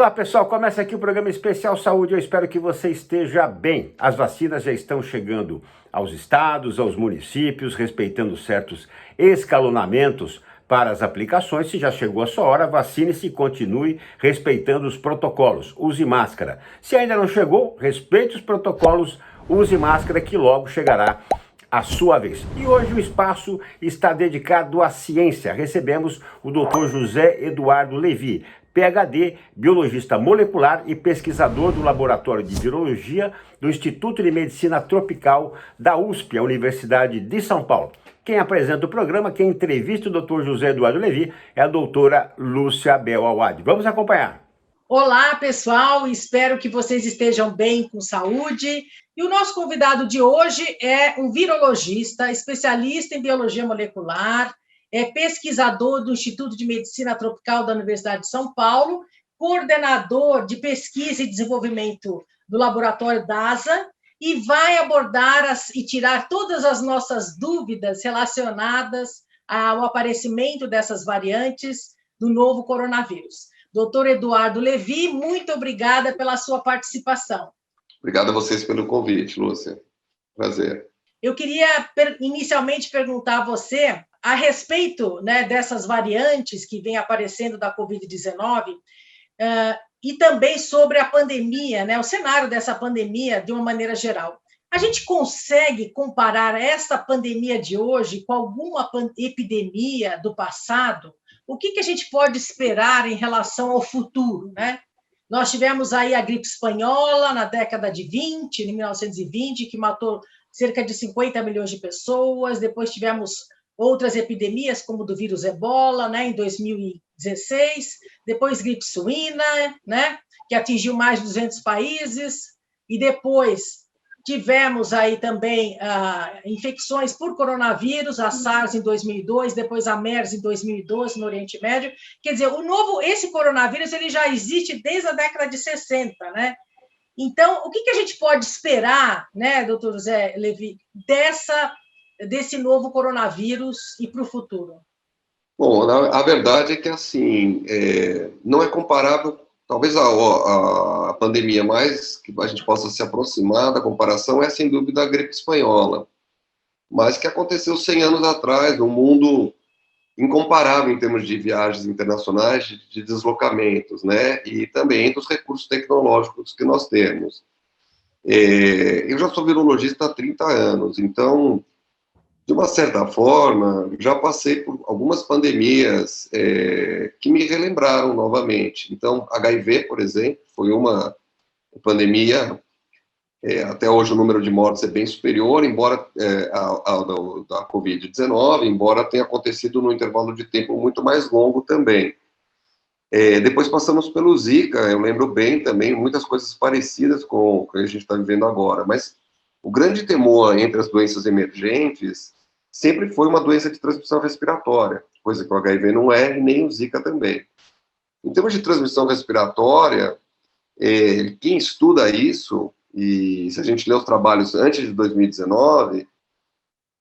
Olá pessoal, começa aqui o programa Especial Saúde, eu espero que você esteja bem. As vacinas já estão chegando aos estados, aos municípios, respeitando certos escalonamentos para as aplicações. Se já chegou a sua hora, vacine-se e continue respeitando os protocolos. Use máscara. Se ainda não chegou, respeite os protocolos, use máscara que logo chegará a sua vez. E hoje o espaço está dedicado à ciência. Recebemos o Dr. José Eduardo Levi, PhD, biologista molecular e pesquisador do Laboratório de Virologia do Instituto de Medicina Tropical da USP, a Universidade de São Paulo. Quem apresenta o programa, quem entrevista o Dr. José Eduardo Levi é a doutora Lúcia Bel Awad. Vamos acompanhar. Olá, pessoal, espero que vocês estejam bem, com saúde. E o nosso convidado de hoje é um virologista, especialista em biologia molecular, é pesquisador do Instituto de Medicina Tropical da Universidade de São Paulo, coordenador de pesquisa e desenvolvimento do laboratório DASA, e vai abordar e tirar todas as nossas dúvidas relacionadas ao aparecimento dessas variantes do novo coronavírus. Doutor Eduardo Levi, muito obrigada pela sua participação. Obrigado a vocês pelo convite, Lúcia. Prazer. Eu queria inicialmente perguntar a você a respeito, né, dessas variantes que vêm aparecendo da Covid-19 e também sobre a pandemia, né, o cenário dessa pandemia de uma maneira geral. A gente consegue comparar esta pandemia de hoje com alguma epidemia do passado? O que a gente pode esperar em relação ao futuro, né? Nós tivemos aí a gripe espanhola na década de 20, em 1920, que matou cerca de 50 milhões de pessoas. Depois tivemos outras epidemias, como do vírus Ebola, né, em 2016. Depois gripe suína, né, que atingiu mais de 200 países. E depois tivemos aí também infecções por coronavírus, a SARS em 2002, depois a MERS em 2012 no Oriente Médio. Quer dizer, esse coronavírus ele já existe desde a década de 60, né? Então, o que a gente pode esperar, né, doutor José Levi, desse novo coronavírus e para o futuro? Bom, a verdade é que, assim, não é comparável. Talvez a pandemia mais que a gente possa se aproximar da comparação é, sem dúvida, a gripe espanhola, mas que aconteceu 100 anos atrás, num mundo incomparável em termos de viagens internacionais, de deslocamentos, né, e também dos recursos tecnológicos que nós temos. Eu já sou virologista há 30 anos, então, de uma certa forma, já passei por algumas pandemias que me relembraram novamente. Então, HIV, por exemplo, foi uma pandemia, até hoje o número de mortes é bem superior, embora ao da Covid-19, embora tenha acontecido num intervalo de tempo muito mais longo também. Depois passamos pelo Zika, eu lembro bem também, muitas coisas parecidas com o que a gente está vivendo agora, mas o grande temor entre as doenças emergentes sempre foi uma doença de transmissão respiratória, coisa que o HIV não é, e nem o Zika também. Em termos de transmissão respiratória, quem estuda isso, e se a gente lê os trabalhos antes de 2019,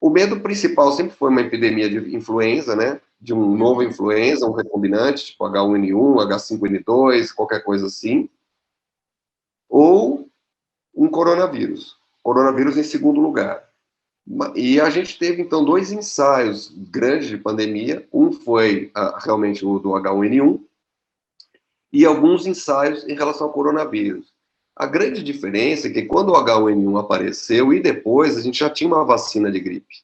o medo principal sempre foi uma epidemia de influenza, né, de um novo influenza, um recombinante, tipo H1N1, H5N2, qualquer coisa assim, ou um coronavírus em segundo lugar. E a gente teve, então, 2 ensaios grandes de pandemia. Um foi realmente o do H1N1 e alguns ensaios em relação ao coronavírus. A grande diferença é que quando o H1N1 apareceu e depois a gente já tinha uma vacina de gripe.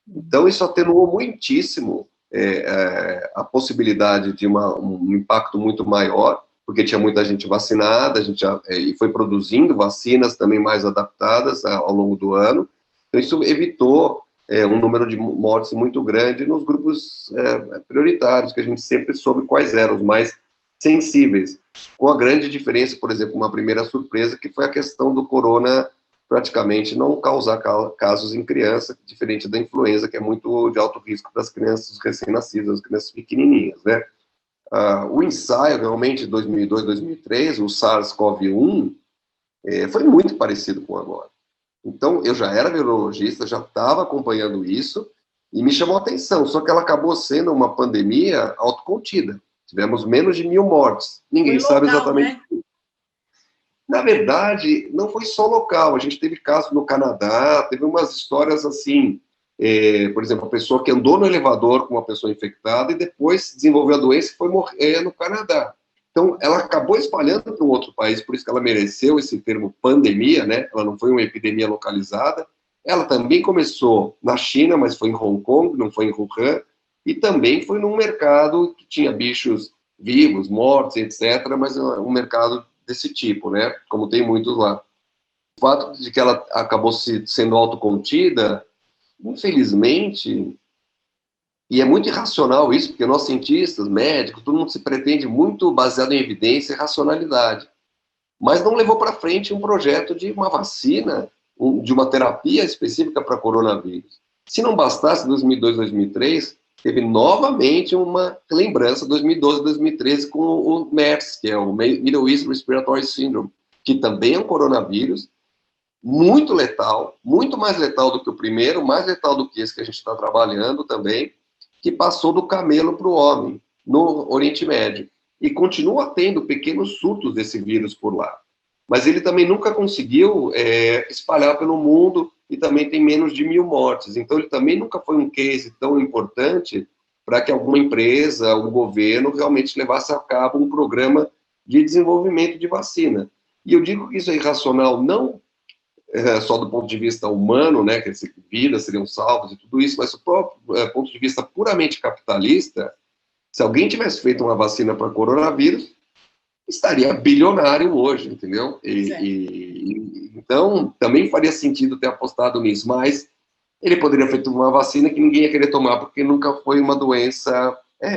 Então, isso atenuou muitíssimo a possibilidade de um impacto muito maior, porque tinha muita gente vacinada, a gente e foi produzindo vacinas também mais adaptadas ao longo do ano. Então, isso evitou um número de mortes muito grande nos grupos prioritários, que a gente sempre soube quais eram os mais sensíveis, com a grande diferença, por exemplo, uma primeira surpresa, que foi a questão do corona praticamente não causar casos em criança, diferente da influenza, que é muito de alto risco para as crianças recém-nascidas, as crianças pequenininhas, né? O ensaio, realmente, de 2002, 2003, o SARS-CoV-1, foi muito parecido com agora. Então, eu já era virologista, já estava acompanhando isso, e me chamou a atenção, só que ela acabou sendo uma pandemia autocontida. Tivemos menos de 1.000 mortes. Ninguém sabe exatamente... Né? Na verdade, não foi só local, a gente teve casos no Canadá, teve umas histórias assim, por exemplo, a pessoa que andou no elevador com uma pessoa infectada e depois desenvolveu a doença e foi morrer no Canadá. Então, ela acabou espalhando para um outro país, por isso que ela mereceu esse termo pandemia, né? Ela não foi uma epidemia localizada. Ela também começou na China, mas foi em Hong Kong, não foi em Wuhan, e também foi num mercado que tinha bichos vivos, mortos, etc., mas um mercado desse tipo, né? Como tem muitos lá. O fato de que ela acabou sendo autocontida, infelizmente, e é muito irracional isso, porque nós cientistas, médicos, todo mundo se pretende muito baseado em evidência e racionalidade, mas não levou para frente um projeto de uma vacina, de uma terapia específica para coronavírus. Se não bastasse 2002, 2003, teve novamente uma lembrança 2012, 2013 com o MERS, que é o Middle East Respiratory Syndrome, que também é um coronavírus muito letal, muito mais letal do que o primeiro, mais letal do que esse que a gente está trabalhando também, que passou do camelo para o homem, no Oriente Médio. E continua tendo pequenos surtos desse vírus por lá. Mas ele também nunca conseguiu espalhar pelo mundo e também tem menos de 1.000 mortes. Então, ele também nunca foi um case tão importante para que alguma empresa, um governo, realmente levasse a cabo um programa de desenvolvimento de vacina. E eu digo que isso é irracional, não só do ponto de vista humano, né, que vidas seriam salvas e tudo isso, mas do próprio ponto de vista puramente capitalista, se alguém tivesse feito uma vacina para coronavírus, estaria bilionário hoje, entendeu? Então, também faria sentido ter apostado nisso, mas ele poderia ter feito uma vacina que ninguém ia querer tomar, porque nunca foi uma doença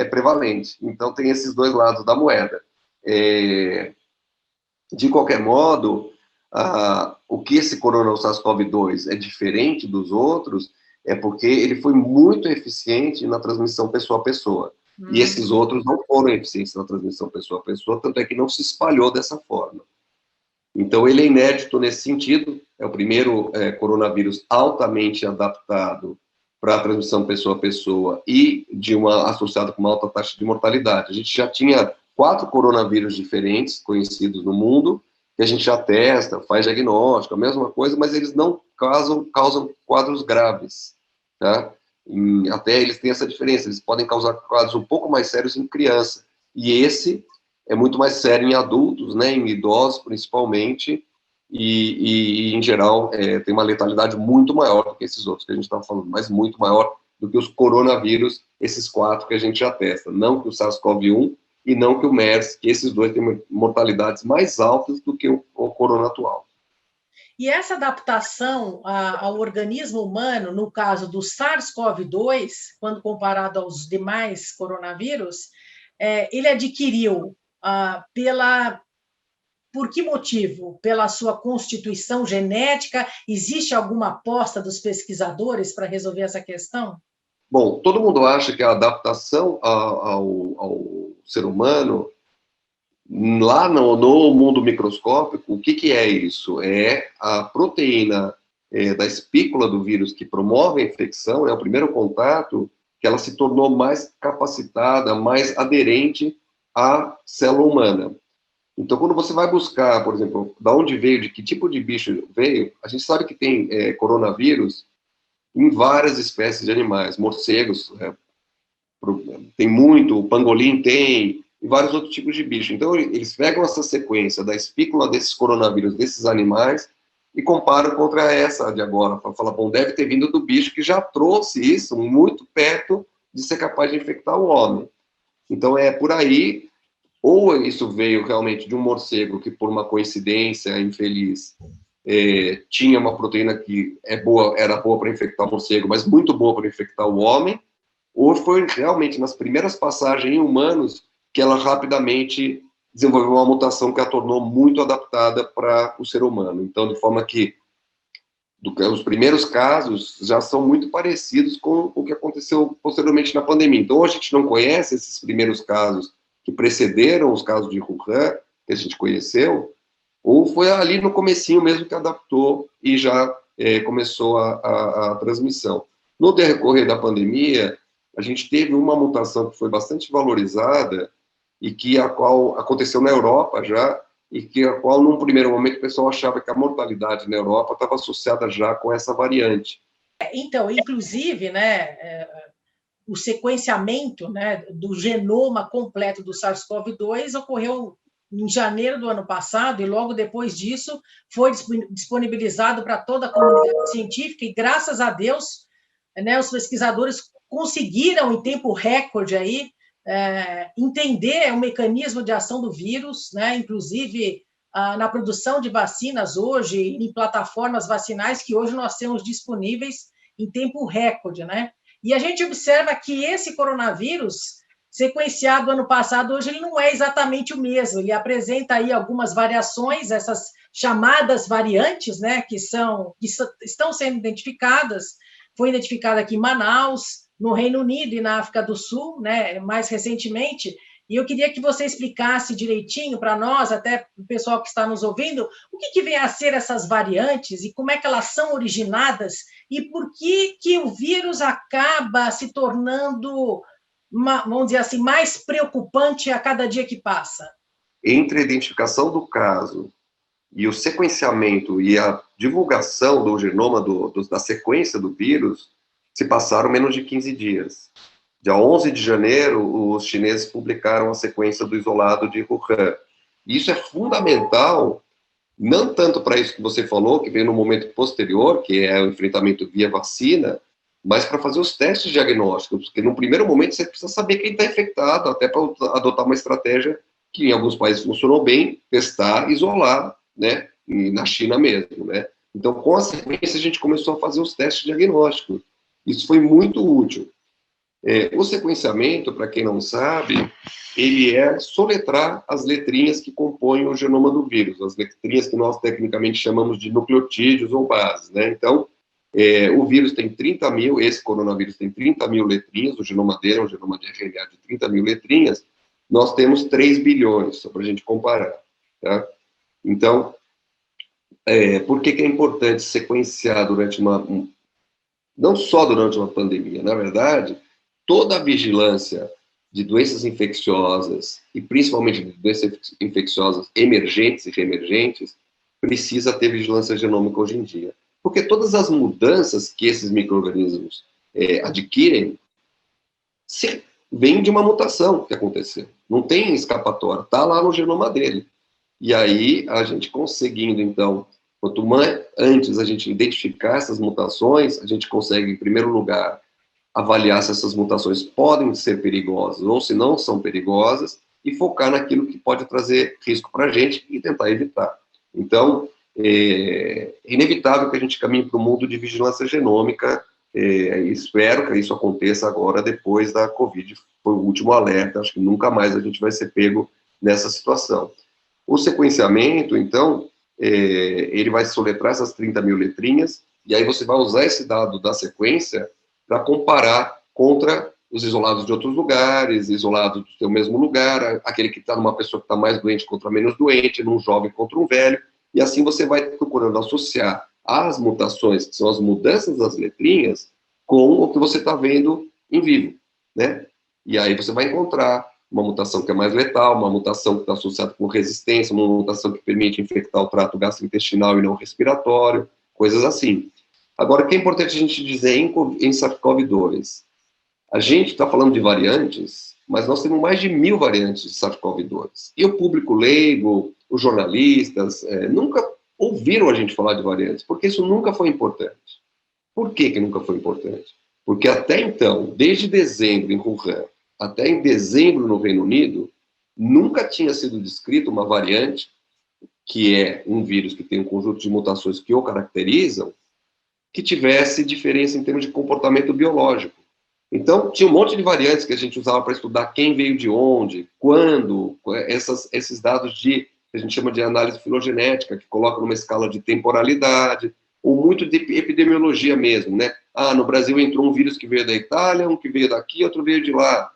prevalente. Então, tem esses dois lados da moeda. De qualquer modo, o que esse Coronel SARS-CoV-2 é diferente dos outros é porque ele foi muito eficiente na transmissão pessoa a pessoa. E esses outros não foram eficientes na transmissão pessoa a pessoa, tanto é que não se espalhou dessa forma. Então, ele é inédito nesse sentido, é o primeiro coronavírus altamente adaptado para a transmissão pessoa a pessoa e associado com uma alta taxa de mortalidade. A gente já tinha 4 coronavírus diferentes conhecidos no mundo, que a gente já testa, faz diagnóstico, a mesma coisa, mas eles não causam quadros graves, tá? Até eles têm essa diferença, eles podem causar quadros um pouco mais sérios em criança, e esse é muito mais sério em adultos, né, em idosos principalmente, e em geral tem uma letalidade muito maior do que esses outros que a gente estava falando, mas muito maior do que os coronavírus, esses 4 que a gente já testa, não que o SARS-CoV-1 e não que o MERS, que esses dois têm mortalidades mais altas do que o corona atual. E essa adaptação ao organismo humano, no caso do SARS-CoV-2, quando comparado aos demais coronavírus, ele adquiriu por que motivo? Pela sua constituição genética? Existe alguma aposta dos pesquisadores para resolver essa questão? Bom, todo mundo acha que a adaptação ao ser humano, lá no mundo microscópico, o que é isso? É a proteína da espícula do vírus que promove a infecção, é o primeiro contato, que ela se tornou mais capacitada, mais aderente à célula humana. Então, quando você vai buscar, por exemplo, de onde veio, de que tipo de bicho veio, a gente sabe que tem coronavírus em várias espécies de animais, morcegos, tem muito, o pangolim tem, e vários outros tipos de bicho. Então, eles pegam essa sequência da espícula desses coronavírus, desses animais, e comparam contra essa de agora, para falar, bom, deve ter vindo do bicho que já trouxe isso muito perto de ser capaz de infectar o homem. Então, é por aí, ou isso veio realmente de um morcego que, por uma coincidência infeliz, tinha uma proteína que era boa para infectar o morcego, mas muito boa para infectar o homem, ou foi realmente nas primeiras passagens em humanos que ela rapidamente desenvolveu uma mutação que a tornou muito adaptada para o ser humano. Então, de forma que os primeiros casos já são muito parecidos com o que aconteceu posteriormente na pandemia. Então, a gente não conhece esses primeiros casos que precederam os casos de Wuhan, que a gente conheceu, ou foi ali no comecinho mesmo que adaptou e já começou a transmissão. No decorrer da pandemia, a gente teve uma mutação que foi bastante valorizada e a qual aconteceu na Europa já, e que a qual, num primeiro momento, o pessoal achava que a mortalidade na Europa estava associada já com essa variante. Então, inclusive, né, o sequenciamento, né, do genoma completo do SARS-CoV-2 ocorreu em janeiro do ano passado, e logo depois disso foi disponibilizado para toda a comunidade científica, e graças a Deus, né, os pesquisadores conseguiram, em tempo recorde, aí, entender o mecanismo de ação do vírus, né, inclusive na produção de vacinas hoje, em plataformas vacinais que hoje nós temos disponíveis em tempo recorde, né? E a gente observa que esse coronavírus, sequenciado ano passado, hoje ele não é exatamente o mesmo, ele apresenta aí algumas variações, essas chamadas variantes, né, que estão sendo identificadas, foi identificada aqui em Manaus, no Reino Unido e na África do Sul, né, mais recentemente, e eu queria que você explicasse direitinho para nós, até o pessoal que está nos ouvindo, o que vem a ser essas variantes e como é que elas são originadas e por que o vírus acaba se tornando, vamos dizer assim, mais preocupante a cada dia que passa. Entre a identificação do caso e o sequenciamento e a divulgação do genoma da sequência do vírus, se passaram menos de 15 dias. Dia 11 de janeiro, os chineses publicaram a sequência do isolado de Wuhan. Isso é fundamental, não tanto para isso que você falou, que veio no momento posterior, que é o enfrentamento via vacina, mas para fazer os testes diagnósticos, porque no primeiro momento você precisa saber quem está infectado, até para adotar uma estratégia que em alguns países funcionou bem, testar, isolar, né, e na China mesmo, né. Então, com a sequência, a gente começou a fazer os testes diagnósticos. Isso foi muito útil. O sequenciamento, para quem não sabe, ele é soletrar as letrinhas que compõem o genoma do vírus, as letrinhas que nós tecnicamente chamamos de nucleotídeos ou bases, né? Então, o vírus tem 30 mil, esse coronavírus tem 30 mil letrinhas, o genoma dele é um genoma de RNA de 30 mil letrinhas, nós temos 3 bilhões, só para a gente comparar, tá? Então, por que é importante sequenciar durante não só durante uma pandemia, na verdade, toda a vigilância de doenças infecciosas, e principalmente de doenças infecciosas emergentes e reemergentes, precisa ter vigilância genômica hoje em dia. Porque todas as mudanças que esses micro-organismos adquirem vêm de uma mutação que aconteceu. Não tem escapatória, está lá no genoma dele. E aí, a gente conseguindo, então, quanto antes a gente identificar essas mutações, a gente consegue, em primeiro lugar, avaliar se essas mutações podem ser perigosas ou se não são perigosas e focar naquilo que pode trazer risco para a gente e tentar evitar. Então, é inevitável que a gente caminhe para o mundo de vigilância genômica, espero que isso aconteça agora, depois da Covid, foi o último alerta, acho que nunca mais a gente vai ser pego nessa situação. O sequenciamento, então, ele vai soletrar essas 30 mil letrinhas, e aí você vai usar esse dado da sequência para comparar contra os isolados de outros lugares, isolados do seu mesmo lugar, aquele que está numa pessoa que está mais doente contra menos doente, num jovem contra um velho, e assim você vai procurando associar as mutações, que são as mudanças das letrinhas, com o que você está vendo em vivo, né? E aí você vai encontrar uma mutação que é mais letal, uma mutação que está associada com resistência, uma mutação que permite infectar o trato gastrointestinal e não respiratório, coisas assim. Agora, o que é importante a gente dizer em SARS-CoV-2? A gente está falando de variantes, mas nós temos mais de 1000 variantes de SARS-CoV-2. E o público leigo, os jornalistas, nunca ouviram a gente falar de variantes, porque isso nunca foi importante. Por que nunca foi importante? Porque até então, desde dezembro em Wuhan, até em dezembro no Reino Unido, nunca tinha sido descrita uma variante, que é um vírus que tem um conjunto de mutações que o caracterizam, que tivesse diferença em termos de comportamento biológico. Então, tinha um monte de variantes que a gente usava para estudar quem veio de onde, quando, esses dados que a gente chama de análise filogenética, que coloca numa escala de temporalidade, ou muito de epidemiologia mesmo, né? No Brasil entrou um vírus que veio da Itália, um que veio daqui, outro veio de lá,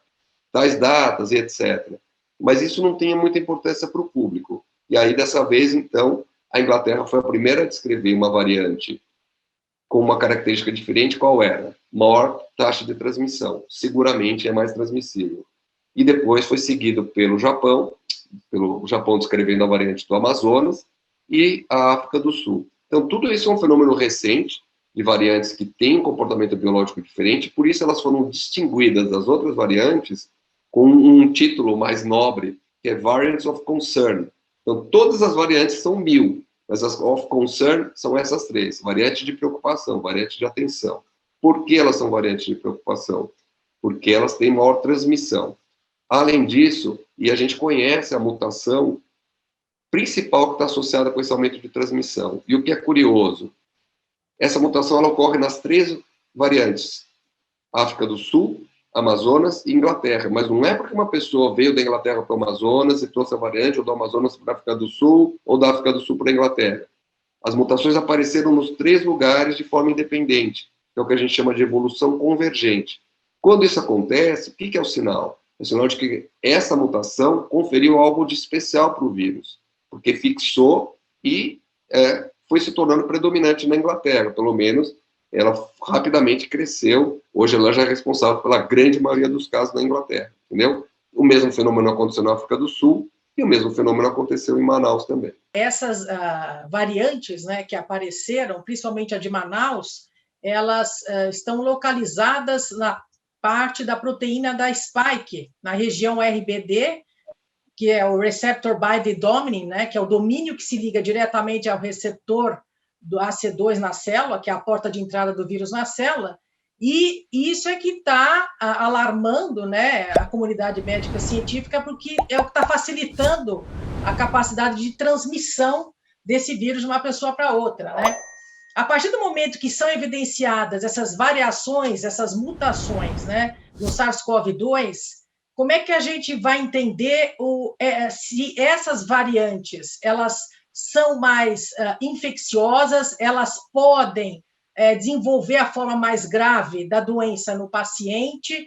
tais datas e etc. Mas isso não tinha muita importância para o público. E aí, dessa vez, então, a Inglaterra foi a primeira a descrever uma variante com uma característica diferente. Qual era? Maior taxa de transmissão, seguramente é mais transmissível. E depois foi seguido pelo Japão, pelo Japão descrevendo a variante do Amazonas, e a África do Sul. Então, tudo isso é um fenômeno recente, de variantes que têm um comportamento biológico diferente, por isso elas foram distinguidas das outras variantes com um título mais nobre, que é Variants of Concern. Então, todas as variantes são 1000, mas as of concern são essas 3, variante de preocupação, variante de atenção. Por que elas são variantes de preocupação? Porque elas têm maior transmissão. Além disso, e a gente conhece a mutação principal que está associada com esse aumento de transmissão. E o que é curioso, essa mutação ela ocorre nas 3 variantes, África do Sul, Amazonas e Inglaterra, mas não é porque uma pessoa veio da Inglaterra para o Amazonas e trouxe a variante, ou do Amazonas para a África do Sul, ou da África do Sul para a Inglaterra. As mutações apareceram nos 3 lugares de forma independente, que é o que a gente chama de evolução convergente. Quando isso acontece, o que é o sinal? É o sinal de que essa mutação conferiu algo de especial para o vírus, porque fixou e foi se tornando predominante na Inglaterra, pelo menos ela rapidamente cresceu, hoje ela já é responsável pela grande maioria dos casos na Inglaterra, entendeu? O mesmo fenômeno aconteceu na África do Sul, e o mesmo fenômeno aconteceu em Manaus também. Essas variantes, né, que apareceram, principalmente a de Manaus, elas estão localizadas na parte da proteína da spike, na região RBD, que é o receptor binding domain, né, que é o domínio que se liga diretamente ao receptor do AC2 na célula, que é a porta de entrada do vírus na célula, e isso é que está alarmando, né, a comunidade médica científica, porque é o que está facilitando a capacidade de transmissão desse vírus de uma pessoa para outra, né? A partir do momento que são evidenciadas essas variações, essas mutações, né, no SARS-CoV-2, como é que a gente vai entender se essas variantes elas são mais infecciosas, elas podem desenvolver a forma mais grave da doença no paciente?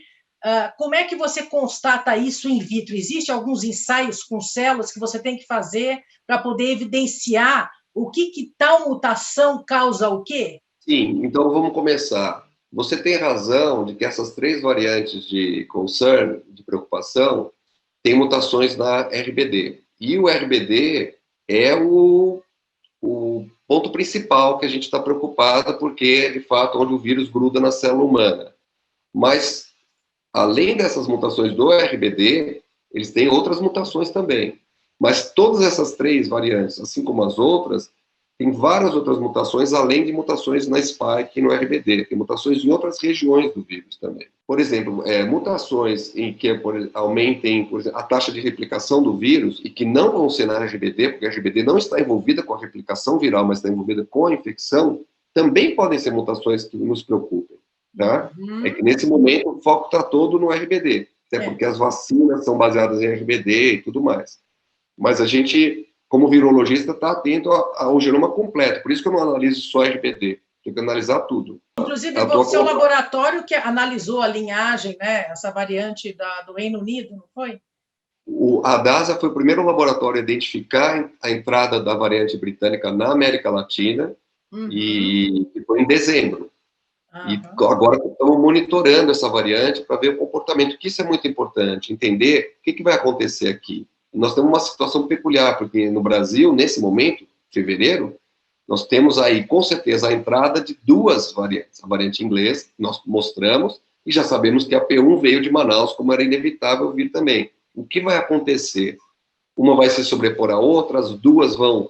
Como é que você constata isso in vitro? Existem alguns ensaios com células que você tem que fazer para poder evidenciar o que tal mutação causa o quê? Sim, então vamos começar. Você tem razão de que essas 3 variantes de concern, de preocupação, têm mutações na RBD. E o RBD é o ponto principal que a gente está preocupado, porque é, de fato, onde o vírus gruda na célula humana. Mas, além dessas mutações do RBD, eles têm outras mutações também. Mas todas essas 3 variantes, assim como as outras, tem várias outras mutações, além de mutações na spike e no RBD. Tem mutações em outras regiões do vírus também. Por exemplo, mutações em que aumentem, por exemplo, a taxa de replicação do vírus e que não vão ser na RBD, porque a RBD não está envolvida com a replicação viral, mas está envolvida com a infecção, também podem ser mutações que nos preocupem. Tá? É que nesse momento o foco está todo no RBD, até porque as vacinas são baseadas em RBD e tudo mais. Mas a gente, como virologista, está atento ao genoma completo, por isso que eu não analiso só RBD, tenho que analisar tudo. Inclusive, você é o laboratório que analisou a linhagem, né, essa variante do Reino Unido, não foi? A DASA foi o primeiro laboratório a identificar a entrada da variante britânica na América Latina, e foi em dezembro. E agora estamos monitorando essa variante para ver o comportamento, que isso é muito importante, entender o que vai acontecer aqui. Nós temos uma situação peculiar, porque no Brasil, nesse momento, fevereiro, nós temos aí, com certeza, a entrada de 2 variantes. A variante inglesa, que nós mostramos, e já sabemos que a P1 veio de Manaus, como era inevitável vir também. O que vai acontecer? Uma vai se sobrepor à outra, as 2 vão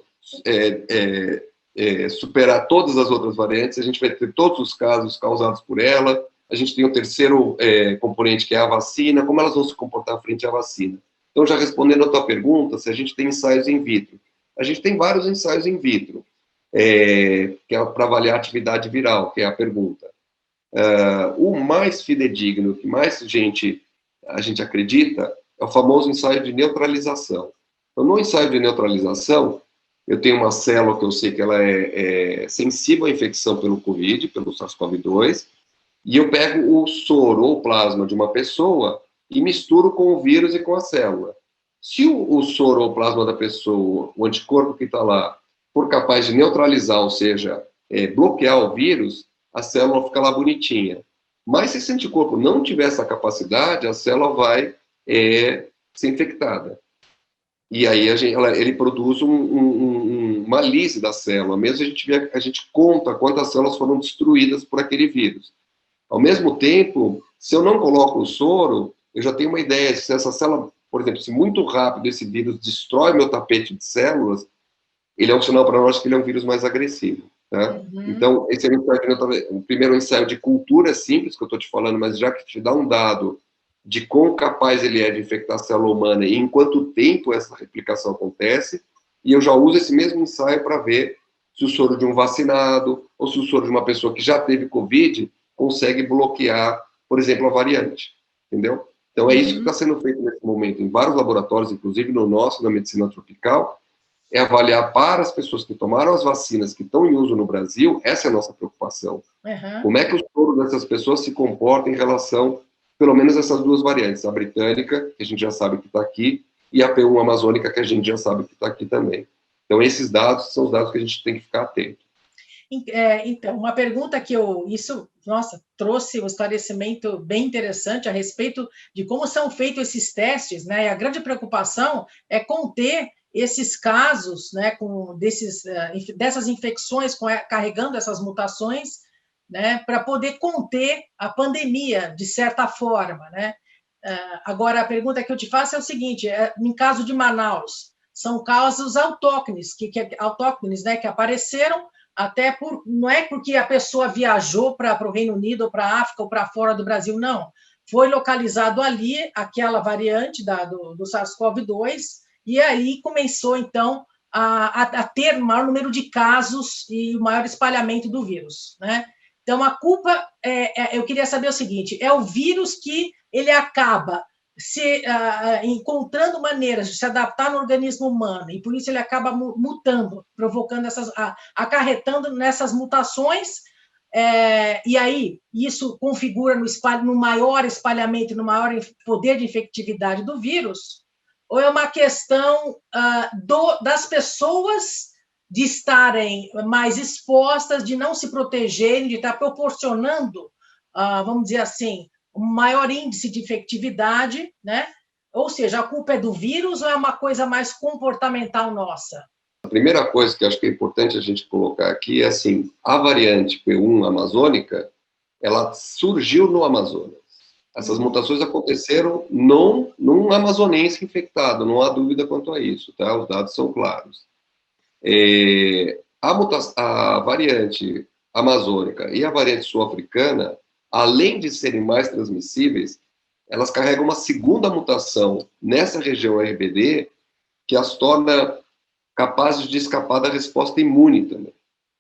superar todas as outras variantes, a gente vai ter todos os casos causados por ela, a gente tem o terceiro componente, que é a vacina, como elas vão se comportar frente à vacina. Então, já respondendo a tua pergunta, se a gente tem ensaios in vitro. A gente tem vários ensaios in vitro, que é para avaliar a atividade viral, que é a pergunta. O mais fidedigno, que mais a gente acredita, é o famoso ensaio de neutralização. Então, no ensaio de neutralização, eu tenho uma célula que eu sei que ela é sensível à infecção pelo COVID, pelo SARS-CoV-2, e eu pego o soro ou plasma de uma pessoa e misturo com o vírus e com a célula. Se o soro ou plasma da pessoa, o anticorpo que está lá, for capaz de neutralizar, ou seja, bloquear o vírus, a célula fica lá bonitinha. Mas se esse anticorpo não tiver essa capacidade, a célula vai ser infectada. E aí ele produz uma lise da célula. Mesmo a gente conta quantas células foram destruídas por aquele vírus. Ao mesmo tempo, se eu não coloco o soro, eu já tenho uma ideia de se essa célula, por exemplo, se muito rápido esse vírus destrói meu tapete de células, ele é um sinal para nós que ele é um vírus mais agressivo. Tá? Então, esse é o primeiro ensaio de cultura simples que eu estou te falando, mas já que te dá um dado de quão capaz ele é de infectar a célula humana e em quanto tempo essa replicação acontece, e eu já uso esse mesmo ensaio para ver se o soro de um vacinado ou se o soro de uma pessoa que já teve Covid consegue bloquear, por exemplo, a variante, entendeu? Então é isso que está sendo feito nesse momento em vários laboratórios, inclusive no nosso, na medicina tropical, é avaliar para as pessoas que tomaram as vacinas que estão em uso no Brasil, essa é a nossa preocupação. Como é que o soro dessas pessoas se comporta em relação pelo menos essas duas variantes, a britânica, que a gente já sabe que está aqui, e a P1 amazônica, que a gente já sabe que está aqui também. Então, esses dados são os dados que a gente tem que ficar atento. Então, uma pergunta que trouxe um esclarecimento bem interessante a respeito de como são feitos esses testes, né? E a grande preocupação é conter esses casos, né, dessas infecções carregando essas mutações, né, para poder conter a pandemia, de certa forma, né? Agora, a pergunta que eu te faço é o seguinte, em caso de Manaus, são casos autóctones, né, que apareceram até não é porque a pessoa viajou para o Reino Unido, ou para a África, ou para fora do Brasil, não. Foi localizado ali aquela variante do SARS-CoV-2, e aí começou, então, a ter maior número de casos e o maior espalhamento do vírus, né? Então, a culpa, eu queria saber o seguinte, é o vírus que ele acaba encontrando maneiras de se adaptar no organismo humano, e por isso ele acaba mutando, provocando acarretando nessas mutações, e aí isso configura no maior espalhamento, no maior poder de infectividade do vírus, ou é uma questão das pessoas de estarem mais expostas, de não se protegerem, de estar proporcionando, vamos dizer assim, um maior índice de infectividade, né? Ou seja, a culpa é do vírus ou é uma coisa mais comportamental nossa? A primeira coisa que eu acho que é importante a gente colocar aqui é assim, a variante P1 amazônica, ela surgiu no Amazonas. Essas mutações aconteceram num amazonense infectado, não há dúvida quanto a isso, tá? Os dados são claros. A variante amazônica e a variante sul-africana, além de serem mais transmissíveis, elas carregam uma segunda mutação nessa região RBD que as torna capazes de escapar da resposta imune também.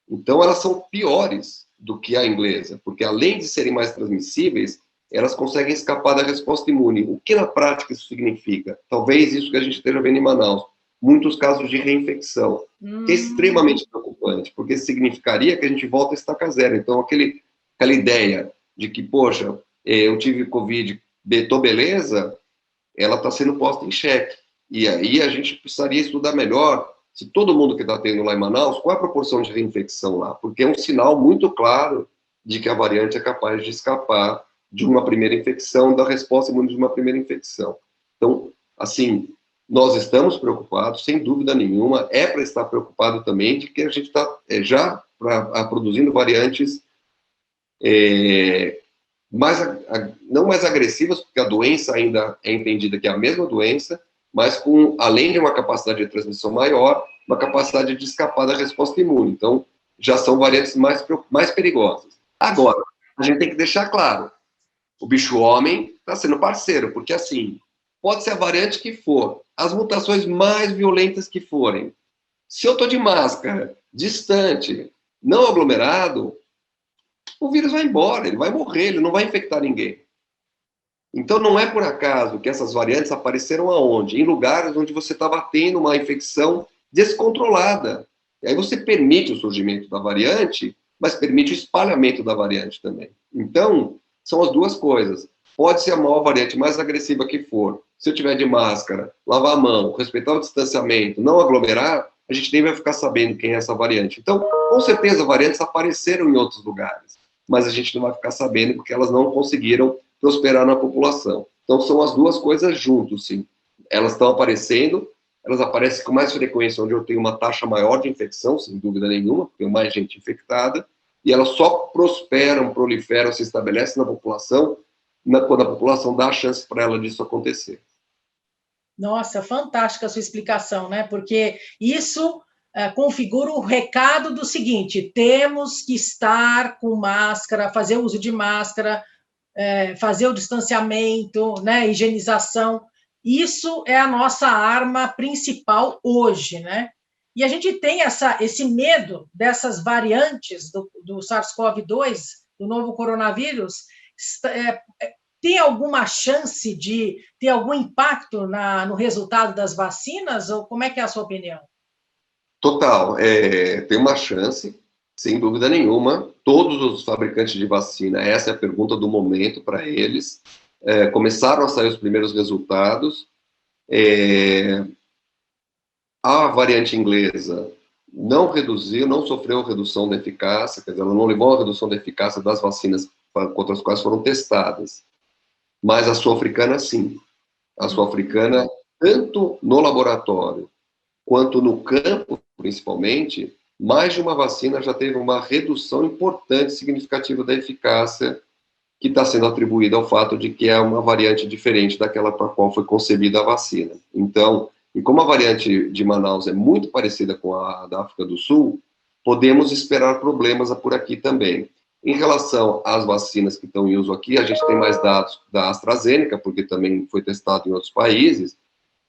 Então, elas são piores do que a inglesa, porque além de serem mais transmissíveis, elas conseguem escapar da resposta imune. O que na prática isso significa? Talvez isso que a gente esteja vendo em Manaus. Muitos casos de reinfecção, que é extremamente preocupante, porque significaria que a gente volta a estaca zero. Então, aquela ideia de que, poxa, eu tive Covid, tô beleza, ela está sendo posta em xeque. E aí a gente precisaria estudar melhor, se todo mundo que está tendo lá em Manaus, qual é a proporção de reinfecção lá? Porque é um sinal muito claro de que a variante é capaz de escapar de uma primeira infecção, da resposta imune de uma primeira infecção. Então, assim, nós estamos preocupados, sem dúvida nenhuma, é para estar preocupado também de que a gente está já produzindo variantes não mais agressivas, porque a doença ainda é entendida que é a mesma doença, mas além de uma capacidade de transmissão maior, uma capacidade de escapar da resposta imune. Então, já são variantes mais perigosas. Agora, a gente tem que deixar claro, o bicho-homem está sendo parceiro, porque assim, pode ser a variante que for, as mutações mais violentas que forem. Se eu estou de máscara, distante, não aglomerado, o vírus vai embora, ele vai morrer, ele não vai infectar ninguém. Então, não é por acaso que essas variantes apareceram aonde? Em lugares onde você estava tendo uma infecção descontrolada. E aí você permite o surgimento da variante, mas permite o espalhamento da variante também. Então, são as duas coisas. Pode ser a maior variante mais agressiva que for. Se eu tiver de máscara, lavar a mão, respeitar o distanciamento, não aglomerar, a gente nem vai ficar sabendo quem é essa variante. Então, com certeza, variantes apareceram em outros lugares, mas a gente não vai ficar sabendo porque elas não conseguiram prosperar na população. Então, são as duas coisas juntos, sim. Elas estão aparecendo, elas aparecem com mais frequência onde eu tenho uma taxa maior de infecção, sem dúvida nenhuma, tenho mais gente infectada, e elas só prosperam, proliferam, se estabelecem na população, quando a população dá a chance para ela disso acontecer. Nossa, fantástica a sua explicação, né? Porque isso configura o recado do seguinte: temos que estar com máscara, fazer uso de máscara, fazer o distanciamento, né? Higienização. Isso é a nossa arma principal hoje, né? E a gente tem esse medo dessas variantes do SARS-CoV-2, do novo coronavírus. Tem alguma chance de ter algum impacto no resultado das vacinas? Ou como é que é a sua opinião? Total, tem uma chance, sem dúvida nenhuma. Todos os fabricantes de vacina, essa é a pergunta do momento para eles. Começaram a sair os primeiros resultados. A variante inglesa não sofreu redução da eficácia, quer dizer, ela não levou a redução da eficácia das vacinas contra as quais foram testadas. Mas a sul-africana, sim. A sul-africana, tanto no laboratório quanto no campo, principalmente, mais de uma vacina já teve uma redução importante, significativa da eficácia, que está sendo atribuída ao fato de que é uma variante diferente daquela para a qual foi concebida a vacina. Então, e como a variante de Manaus é muito parecida com a da África do Sul, podemos esperar problemas por aqui também. Em relação às vacinas que estão em uso aqui, a gente tem mais dados da AstraZeneca, porque também foi testado em outros países,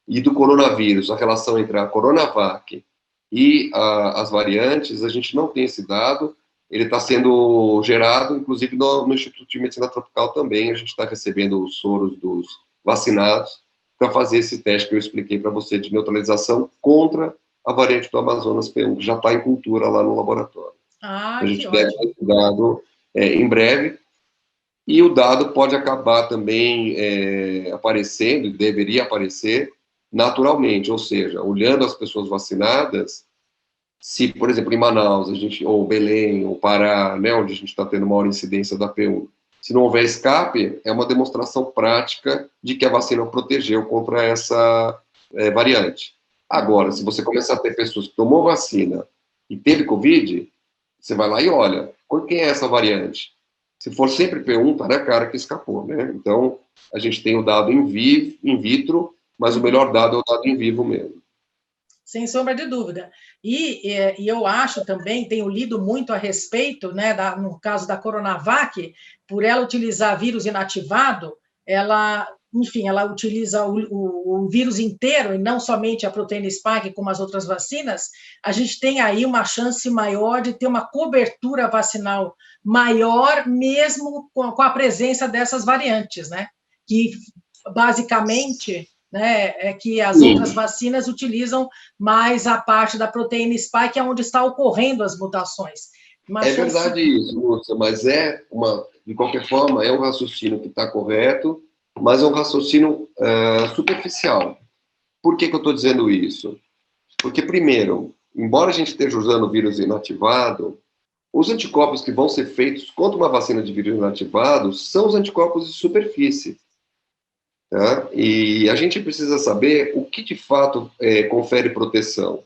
e do coronavírus, a relação entre a Coronavac e as variantes, a gente não tem esse dado, ele está sendo gerado, inclusive, no Instituto de Medicina Tropical também, a gente está recebendo os soros dos vacinados para fazer esse teste que eu expliquei para você de neutralização contra a variante do Amazonas P1, que já está em cultura lá no laboratório. A gente deve ter esse dado em breve, e o dado pode acabar também aparecendo, e deveria aparecer, naturalmente, ou seja, olhando as pessoas vacinadas, se, por exemplo, em Manaus, ou Belém, ou Pará, né, onde a gente está tendo maior incidência da P1, se não houver escape, é uma demonstração prática de que a vacina protegeu contra essa variante. Agora, se você começar a ter pessoas que tomou vacina e teve Covid, você vai lá e olha, quem é essa variante? Se for sempre P1, tá na cara que escapou, né? Então, a gente tem o dado in vitro, mas o melhor dado é o dado em vivo mesmo. Sem sombra de dúvida. E eu acho também, tenho lido muito a respeito, né, no caso da Coronavac, por ela utilizar vírus inativado, ela utiliza o vírus inteiro e não somente a proteína spike, como as outras vacinas. A gente tem aí uma chance maior de ter uma cobertura vacinal maior, mesmo com a presença dessas variantes, né? Que, basicamente, né, é que as outras vacinas utilizam mais a parte da proteína spike, é onde está ocorrendo as mutações. Verdade isso, Lúcia, mas de qualquer forma, é um raciocínio que está correto, mas é um raciocínio superficial. Por que eu estou dizendo isso? Porque, primeiro, embora a gente esteja usando o vírus inativado, os anticorpos que vão ser feitos contra uma vacina de vírus inativado são os anticorpos de superfície. Tá? E a gente precisa saber o que de fato confere proteção.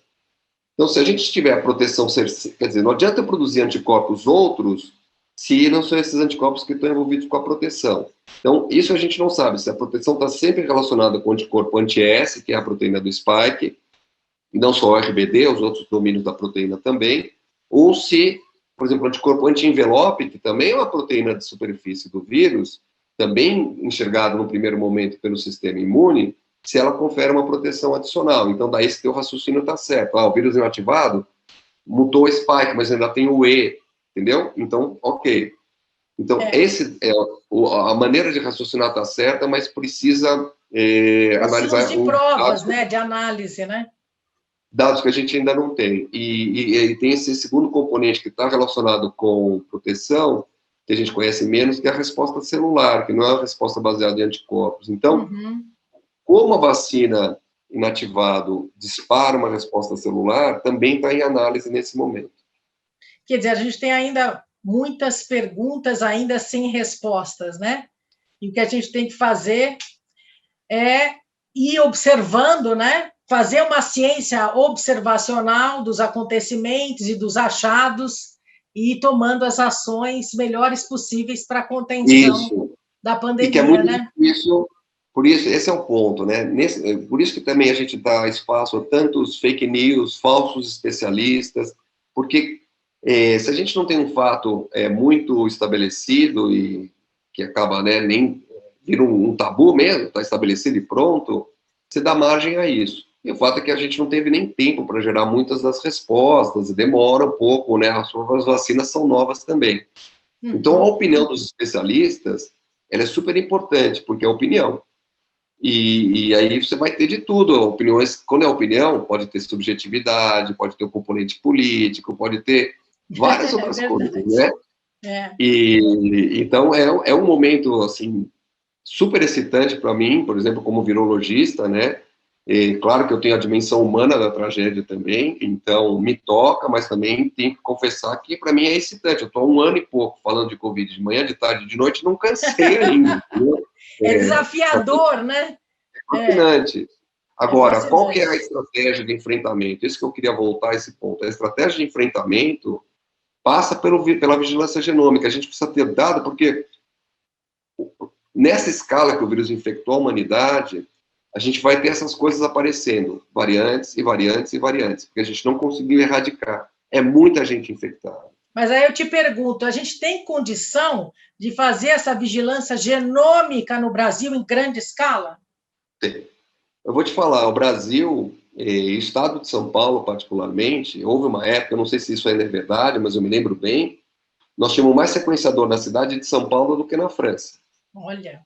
Então, se a gente tiver a proteção, quer dizer, não adianta produzir anticorpos outros se não são esses anticorpos que estão envolvidos com a proteção. Então, isso a gente não sabe, se a proteção está sempre relacionada com o anticorpo anti-S, que é a proteína do spike, e não só o RBD, os outros domínios da proteína também, ou se, por exemplo, o anticorpo anti-envelope, que também é uma proteína de superfície do vírus, também enxergada no primeiro momento pelo sistema imune, se ela confere uma proteção adicional. Então, daí esse teu raciocínio está certo. O vírus inativado mutou o spike, mas ainda tem o E, entendeu? Então, ok. Então, a maneira de raciocinar está certa, mas precisa analisar... de provas, né, de análise, né? Dados que a gente ainda não tem. E tem esse segundo componente que está relacionado com proteção, que a gente conhece menos, que é a resposta celular, que não é uma resposta baseada em anticorpos. Então, como a vacina inativado dispara uma resposta celular, também está em análise nesse momento. Quer dizer, a gente tem ainda muitas perguntas ainda sem respostas, né? E o que a gente tem que fazer é ir observando, né? fazer uma ciência observacional dos acontecimentos e dos achados e ir tomando as ações melhores possíveis para a contenção da pandemia, e que é muito né? difícil, por isso, esse é o ponto, né? Por isso que também a gente dá espaço a tantos fake news, falsos especialistas, porque se a gente não tem um fato muito estabelecido e que acaba, né, nem vira um tabu mesmo, está estabelecido e pronto, você dá margem a isso. E o fato é que a gente não teve nem tempo para gerar muitas das respostas, e demora um pouco, né? As vacinas são novas também. Então, a opinião dos especialistas, ela é super importante, porque é opinião. E aí você vai ter de tudo. Opiniões, quando é opinião, pode ter subjetividade, pode ter um componente político, pode ter várias outras coisas, né? E então é um momento assim super excitante para mim, por exemplo, como virologista, né? E, claro que eu tenho a dimensão humana da tragédia também, então me toca, mas também tenho que confessar que para mim é excitante. Eu estou há 1 ano e pouco falando de Covid, de manhã, de tarde, de noite, não cansei ainda. É desafiador, né? É fascinante. Agora, qual que é a estratégia de enfrentamento? Isso que eu queria voltar a esse ponto. A estratégia de enfrentamento passa pela vigilância genômica. A gente precisa ter dado, porque nessa escala que o vírus infectou a humanidade, a gente vai ter essas coisas aparecendo, variantes e variantes e variantes, porque a gente não conseguiu erradicar. É muita gente infectada. Mas aí eu te pergunto, a gente tem condição de fazer essa vigilância genômica no Brasil em grande escala? Tem. Eu vou te falar, o Brasil, estado de São Paulo particularmente, houve uma época, eu não sei se isso ainda é verdade, mas eu me lembro bem, nós tínhamos mais sequenciador na cidade de São Paulo do que na França. Olha.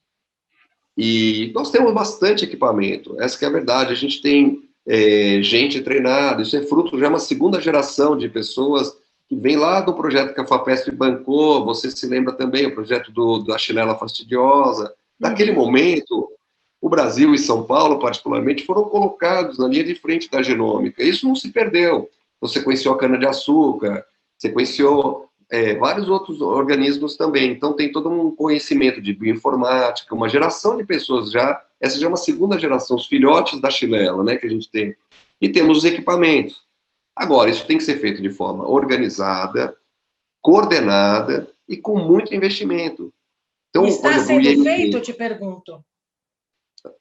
E nós temos bastante equipamento, essa que é a verdade. A gente tem gente treinada, isso é fruto já de uma segunda geração de pessoas que vem lá do projeto que a FAPESP bancou, você se lembra também, o projeto da Xylella fastidiosa. Naquele momento, o Brasil e São Paulo, particularmente, foram colocados na linha de frente da genômica. Isso não se perdeu. Você sequenciou a cana-de-açúcar, sequenciou vários outros organismos também. Então, tem todo um conhecimento de bioinformática, uma geração de pessoas já, essa já é uma segunda geração, os filhotes da Xylella, né, que a gente tem. E temos os equipamentos. Agora, isso tem que ser feito de forma organizada, coordenada e com muito investimento. Então, está sendo feito, eu te pergunto?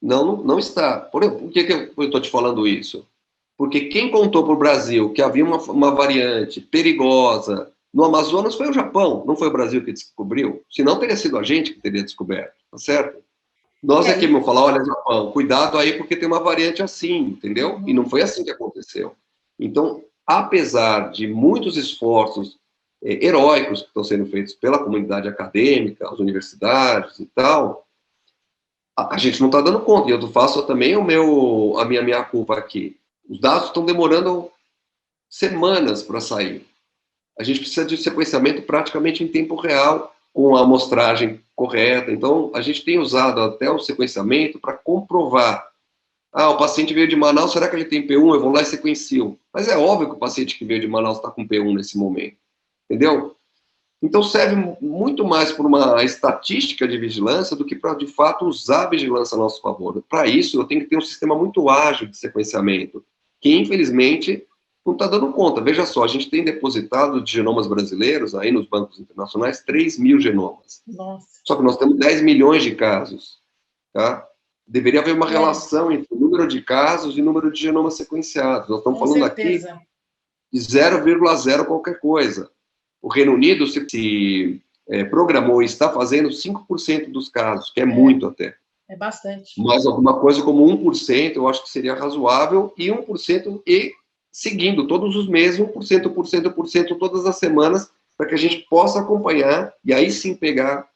Não está. Por que eu estou te falando isso? Porque quem contou para o Brasil que havia uma variante perigosa no Amazonas foi o Japão, não foi o Brasil que descobriu. Senão teria sido a gente que teria descoberto, tá certo? Nós aqui vamos falar, olha, Japão, cuidado aí porque tem uma variante assim, entendeu? E não foi assim que aconteceu. Então, apesar de muitos esforços heróicos que estão sendo feitos pela comunidade acadêmica, as universidades e tal, a gente não está dando conta. E eu faço também a minha culpa aqui. Os dados estão demorando semanas para sair. A gente precisa de sequenciamento praticamente em tempo real, com a amostragem correta. Então, a gente tem usado até o sequenciamento para comprovar. O paciente veio de Manaus, será que ele tem P1? Eu vou lá e sequencio. Mas é óbvio que o paciente que veio de Manaus está com P1 nesse momento. Entendeu? Então, serve muito mais por uma estatística de vigilância do que para, de fato, usar a vigilância a nosso favor. Para isso, eu tenho que ter um sistema muito ágil de sequenciamento, que, infelizmente, não está dando conta. Veja só, a gente tem depositado de genomas brasileiros, aí nos bancos internacionais, 3.000 genomas. Nossa. Só que nós temos 10 milhões de casos. Tá? Deveria haver uma relação entre o número de casos e o número de genomas sequenciados. Nós estamos falando aqui de 0,0 qualquer coisa. O Reino Unido se programou e está fazendo 5% dos casos, que é muito até. É bastante. Mas alguma coisa como 1%, eu acho que seria razoável, e 1% e seguindo todos os meses, 1%, todas as semanas, para que a gente possa acompanhar, e aí sim pegar,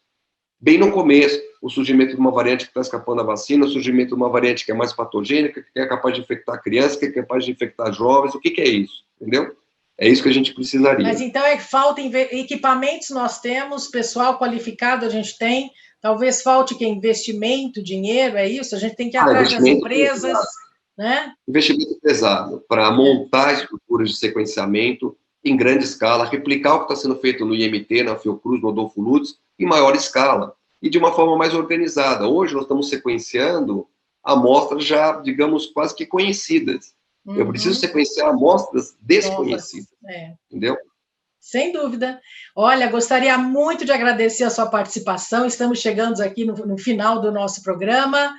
bem no começo, o surgimento de uma variante que está escapando da vacina, o surgimento de uma variante que é mais patogênica, que é capaz de infectar crianças, que é capaz de infectar jovens, o que é isso? Entendeu? É isso que a gente precisaria. Mas então falta equipamentos, nós temos, pessoal qualificado a gente tem, talvez falte investimento, dinheiro, é isso? A gente tem que ir atrás das empresas, pesado, né? Investimento pesado para montar estruturas de sequenciamento em grande escala, replicar o que está sendo feito no IMT, na Fiocruz, no Adolfo Lutz, em maior escala e de uma forma mais organizada. Hoje nós estamos sequenciando amostras já, digamos, quase que conhecidas. Eu preciso sequenciar amostras desconhecidas, entendeu? Sem dúvida. Olha, gostaria muito de agradecer a sua participação. Estamos chegando aqui no final do nosso programa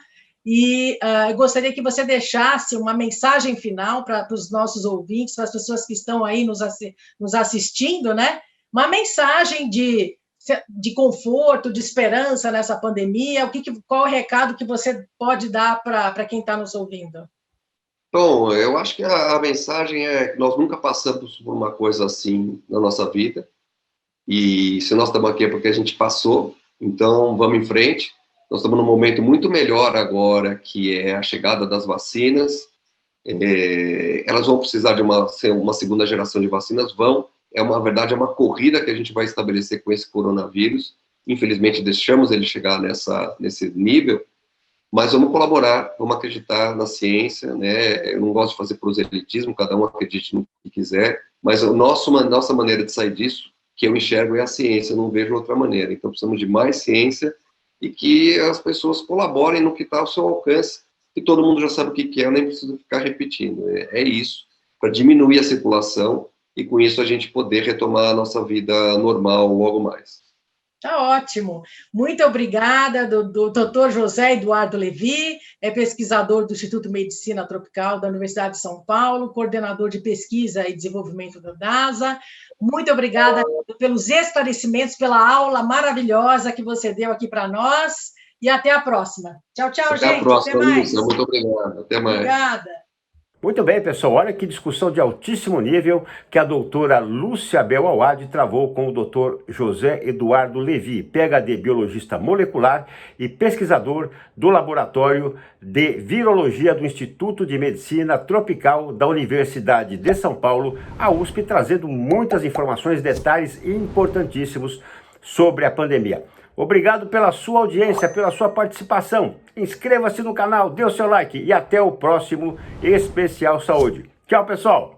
e gostaria que você deixasse uma mensagem final para os nossos ouvintes, para as pessoas que estão aí nos assistindo, né? Uma mensagem de conforto, de esperança nessa pandemia. Qual o recado que você pode dar para quem está nos ouvindo? Bom, eu acho que a mensagem é que nós nunca passamos por uma coisa assim na nossa vida, e se nós estamos aqui é porque a gente passou, então vamos em frente. Nós estamos num momento muito melhor agora, que é a chegada das vacinas. Elas vão precisar de uma segunda geração de vacinas, na verdade, é uma corrida que a gente vai estabelecer com esse coronavírus. Infelizmente, deixamos ele chegar nesse nível, mas vamos colaborar, vamos acreditar na ciência, né? Eu não gosto de fazer proselitismo, cada um acredite no que quiser, mas nossa maneira de sair disso, que eu enxergo, é a ciência, eu não vejo outra maneira. Então, precisamos de mais ciência e que as pessoas colaborem no que está ao seu alcance, que todo mundo já sabe o que é, eu nem preciso ficar repetindo. É isso, para diminuir a circulação e, com isso, a gente poder retomar a nossa vida normal logo mais. Tá ótimo. Muito obrigada, do Dr. José Eduardo Levi, é pesquisador do Instituto de Medicina Tropical da Universidade de São Paulo, coordenador de pesquisa e desenvolvimento da DASA. Muito obrigada pelos esclarecimentos, pela aula maravilhosa que você deu aqui para nós, e até a próxima. Tchau, tchau, gente. Até a próxima, até mais. Lúcia. Muito obrigado. Até mais. Obrigada. Muito bem, pessoal, olha que discussão de altíssimo nível que a doutora Lúcia Bel Awad travou com o doutor José Eduardo Levi, PhD biologista molecular e pesquisador do Laboratório de Virologia do Instituto de Medicina Tropical da Universidade de São Paulo, a USP, trazendo muitas informações, detalhes importantíssimos sobre a pandemia. Obrigado pela sua audiência, pela sua participação. Inscreva-se no canal, dê o seu like e até o próximo Especial Saúde. Tchau, pessoal!